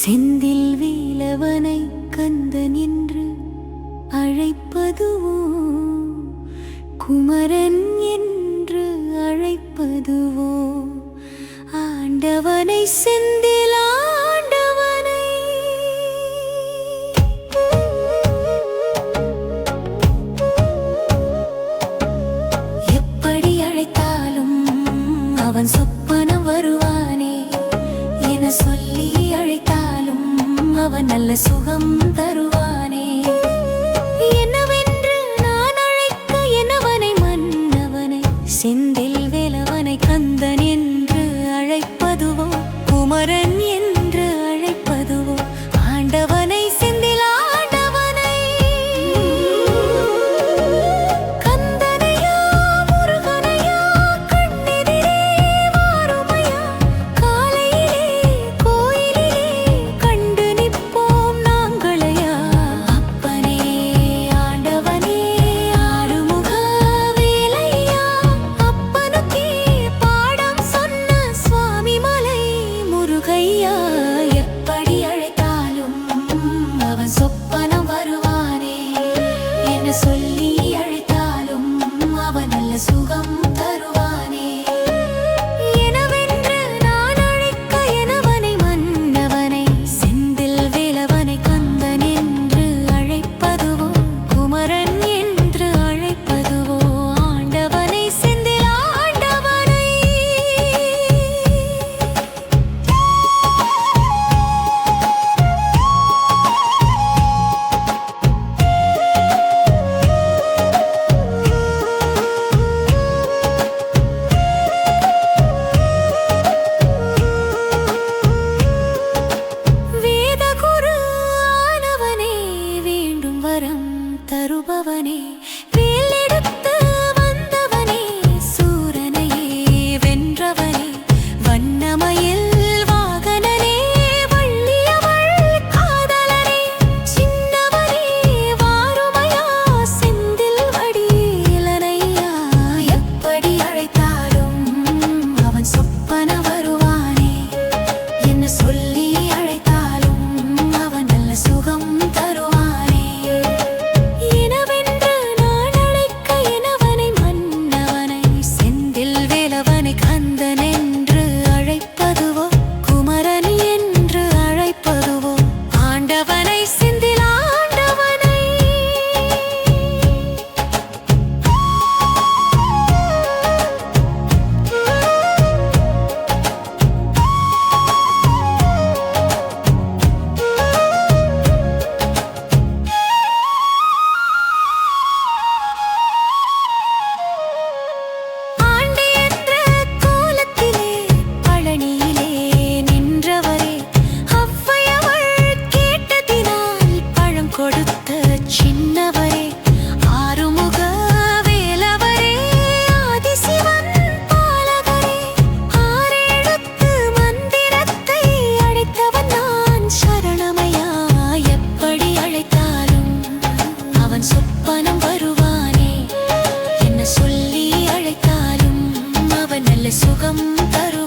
செந்தில் வேலவனை கந்தன் என்று அழைப்பதுவோ, குமரன் என்று அழைப்பதுவோ, ஆண்டவனை செந்தில் ஆண்டவனை எப்படி அழைத்தாலும் அவன் சொப்பனம் வருவானே என சொல்லி அழைத்தாலும் அவன் நல்ல சுகம் தருவானே. என்னவென்று நான் அழைக்க என்னவனை மன்னவனை செந்தில் வேலவனை கந்தன் என்று அழைப்பதுவோ, குமரன் என்று அழைப்பதுவோ, ஆண்டவனை செந்தில் ஆண்டவனை. கந்தனையா முருகனையா கண்ணெதிரே வாருமையா, காலையிலே கோயிலிலே கண்டு நிற்போம் நாங்களையா. அப்பனே ஆண்டவனே ஆறுமுக வேலையா, அப்பனுக்கே பாடம் சொன்ன சுவாமி மலை முருகையா. எப்படி அழைத்தாலும் அவன் சொப்பனம் வருவானே என்ன சொல்லி அழைத்தாலும் அவன் நல்ல சுகம் தருவானே. எனவென்று நான் அழைக்க எனவனை மன்னவனை செந்தில் வேலவனை கந்தன் என்று அழைப்பதுவோ, குமரன் என்று அழைப்பதுவோ, ஆண்டவனை செந்தில் ஆண்டவனை. வேதகுரு ஆனவனே வேண்டும் வரம் தருபவனே, வேலெடுத்து வந்தவனே சூரனையே வென்றவனே, வண்ணமயில் வாகனனே வள்ளியவள் காதலனே, சின்னவனே வாருமையா செந்தில் வடிவேலனையா. எப்படி அழைத்தாலும் அவன் சொப்பன வருவானே என்ன சொல்லி அழைத்தாலும் அவன் நல்ல சுகம் தருவானே. எனவென்று நான் அழைக்க எனவனை மன்னவனை செந்தில் வேலவனை கந்தன் என்று அழைப்பதுவோ, குமரன் என்று அழைப்பதுவோ, ஆண்டவனை செந்தில் ஆண்டவனை. ஆண்டி என்ற கோலத்திலே பழனியிலே நின்றவரே, அவ்வையவள் கேட்டதினால் பழம் கொடுத்த சின்னவரே, ஆறுமுக வேலவரே ஆதிசிவன் பாலகரே, ஆறெழுத்து மந்திரத்தை அழைத்தவன் நான் சரணமையா. எப்படி அழைத்தாலும் அவன் சொப்பனம் வருவானே என்ன சொல்லி அழைத்தாலும் அவன் நல்ல சுகம் தருவானே.